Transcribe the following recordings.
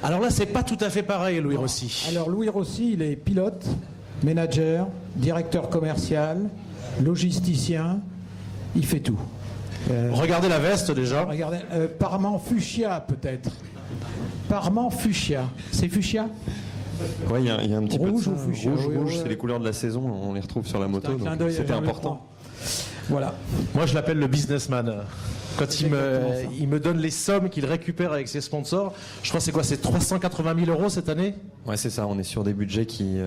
Alors là, c'est pas tout à fait pareil, Louis Rossi. Alors Louis Rossi, il est pilote, manager, directeur commercial, logisticien, il fait tout. Regardez la veste déjà. Regardez, Parement fuchsia peut-être. Parement fuchsia. C'est fuchsia? Oui, il y a un petit Rouge peu de ou ça. fuchsia? Rouge, Oui, rouge, oui, c'est oui. les couleurs de la saison, on les retrouve sur la moto, Un clin donc d'œil à c'était Jean important. Lecran. Voilà. Moi, je l'appelle le businessman. Quand Exactement ça. il me donne les sommes qu'il récupère avec ses sponsors, je crois que c'est quoi? C'est 380 000 € cette année? Ouais, c'est ça, on est sur des budgets qui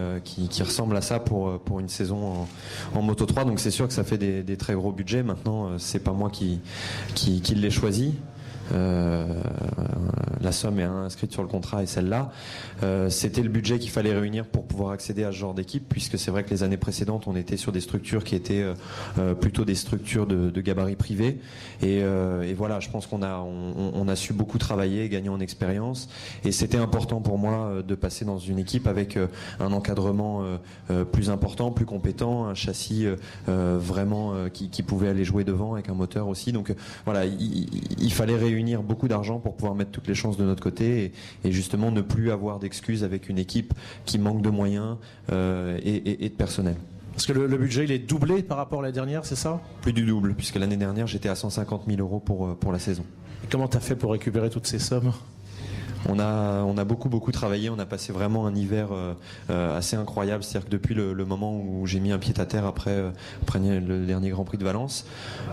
ressemblent à ça pour une saison en Moto 3, donc c'est sûr que ça fait des très gros budgets. Maintenant, c'est pas moi qui l'ai choisi. La somme est inscrite sur le contrat et celle-là. C'était le budget qu'il fallait réunir pour pouvoir accéder à ce genre d'équipe, puisque c'est vrai que les années précédentes, on était sur des structures qui étaient plutôt des structures de gabarit privé. Et voilà, je pense qu'on a su beaucoup travailler, gagner en expérience. Et c'était important pour moi de passer dans une équipe avec un encadrement plus important, plus compétent, un châssis vraiment qui pouvait aller jouer devant avec un moteur aussi. Donc voilà, il fallait réunir beaucoup d'argent pour pouvoir mettre toutes les chances de notre côté et justement ne plus avoir d'excuses avec une équipe qui manque de moyens et de personnel. Parce que le budget, il est doublé par rapport à la dernière, c'est ça? Plus du double, puisque l'année dernière, j'étais à 150 000 € pour la saison. Et comment tu as fait pour récupérer toutes ces sommes? On a beaucoup travaillé, on a passé vraiment un hiver assez incroyable, c'est-à-dire que depuis le moment où j'ai mis un pied à terre après le dernier Grand Prix de Valence,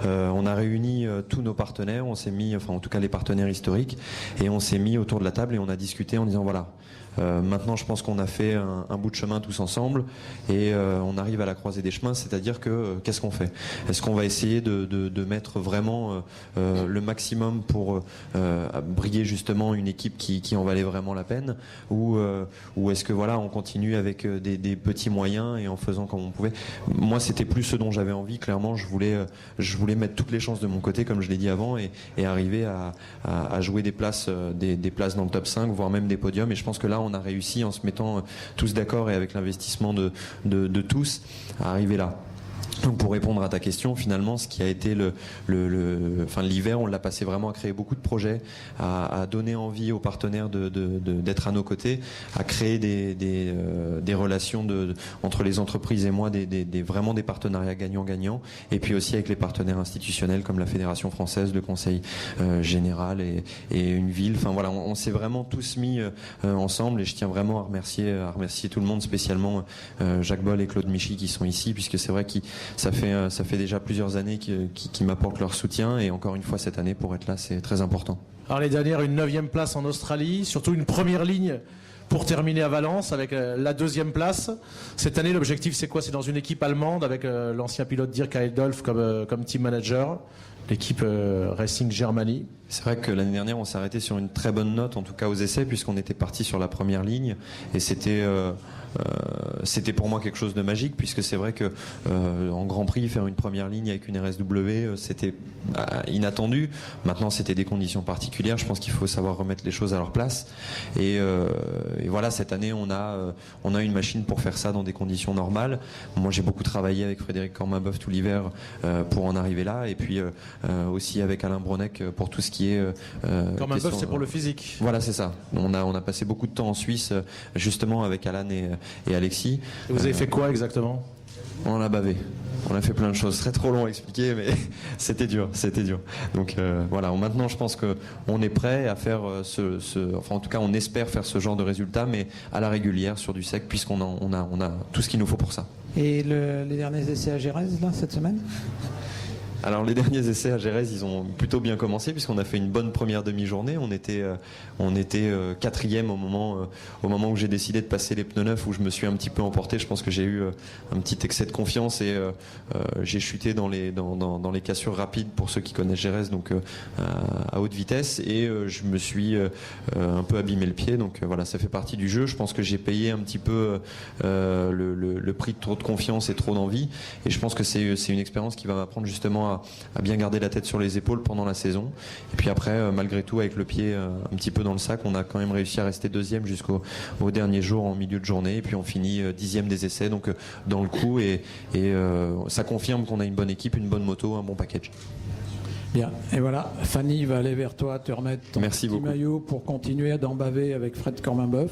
on a réuni tous nos partenaires, on s'est mis, enfin en tout cas les partenaires historiques, et on s'est mis autour de la table et on a discuté en disant voilà, maintenant je pense qu'on a fait un bout de chemin tous ensemble et on arrive à la croisée des chemins, c'est-à-dire que qu'est-ce qu'on fait? Est-ce qu'on va essayer de mettre vraiment le maximum pour briguer justement une équipe qui en valait vraiment la peine, ou est-ce que voilà, on continue avec des petits moyens et en faisant comme on pouvait? Moi, c'était plus ce dont j'avais envie. Clairement, je voulais mettre toutes les chances de mon côté, comme je l'ai dit avant, et arriver à jouer des places dans le top 5, voire même des podiums. Et je pense que là, on a réussi en se mettant tous d'accord et avec l'investissement de tous à arriver là. Donc pour répondre à ta question, finalement, ce qui a été l'hiver, on l'a passé vraiment à créer beaucoup de projets, à donner envie aux partenaires d'être à nos côtés, à créer des relations entre les entreprises et moi, vraiment des partenariats gagnant-gagnant, et puis aussi avec les partenaires institutionnels comme la Fédération française, le Conseil général et une ville. Enfin voilà, on s'est vraiment tous mis ensemble, et je tiens vraiment à remercier tout le monde, spécialement Jacques Boll et Claude Michy qui sont ici, puisque c'est vrai que ça fait déjà plusieurs années qui m'apportent leur soutien, et encore une fois cette année pour être là, c'est très important. Alors les dernières, une 9e place en Australie, surtout une première ligne pour terminer à Valence avec la 2e place. Cette année, l'objectif c'est quoi? C'est dans une équipe allemande avec l'ancien pilote Dirk Eidolf comme team manager, l'équipe Racing Germany. C'est vrai que l'année dernière, on s'est arrêté sur une très bonne note, en tout cas aux essais, puisqu'on était parti sur la première ligne, et c'était pour moi quelque chose de magique, puisque c'est vrai que en Grand Prix, faire une première ligne avec une RSW, c'était inattendu. Maintenant, c'était des conditions particulières. Je pense qu'il faut savoir remettre les choses à leur place. Et voilà, cette année, on a une machine pour faire ça dans des conditions normales. Moi, j'ai beaucoup travaillé avec Frédéric Cormaboeuf tout l'hiver pour en arriver là, et puis aussi avec Alain Bronec pour tout ce qui est Cormaboeuf, c'est pour le physique. Voilà, c'est ça. On a passé beaucoup de temps en Suisse, justement avec Alan et Alexis. Et vous avez fait quoi exactement? On a bavé. On a fait plein de choses. C'est trop long à expliquer, mais c'était dur. Donc voilà. Maintenant, je pense qu'on est prêt à faire enfin en tout cas, on espère faire ce genre de résultat, mais à la régulière sur du sec, puisqu'on a tout ce qu'il nous faut pour ça. Et les derniers essais à Gérèse là cette semaine? Alors les derniers essais à Gérèse, ils ont plutôt bien commencé, puisqu'on a fait une bonne première demi-journée. On était 4e au moment où j'ai décidé de passer les pneus neufs, où je me suis un petit peu emporté. Je pense que j'ai eu un petit excès de confiance et j'ai chuté dans les cassures rapides, pour ceux qui connaissent Gérèse, donc à haute vitesse, et je me suis un peu abîmé le pied. Donc voilà, ça fait partie du jeu. Je pense que j'ai payé un petit peu le prix de trop de confiance et trop d'envie, et je pense que c'est une expérience qui va m'apprendre justement à bien garder la tête sur les épaules pendant la saison. Et puis après, malgré tout, avec le pied un petit peu dans le sac, on a quand même réussi à rester 2e jusqu'au dernier jour en milieu de journée, et puis on finit 10e des essais, donc dans le coup, et ça confirme qu'on a une bonne équipe, une bonne moto, un bon package. Bien, et voilà, Fanny va aller vers toi, te remettre ton Merci petit beaucoup. maillot pour continuer d'en baver avec Fred Corminboeuf.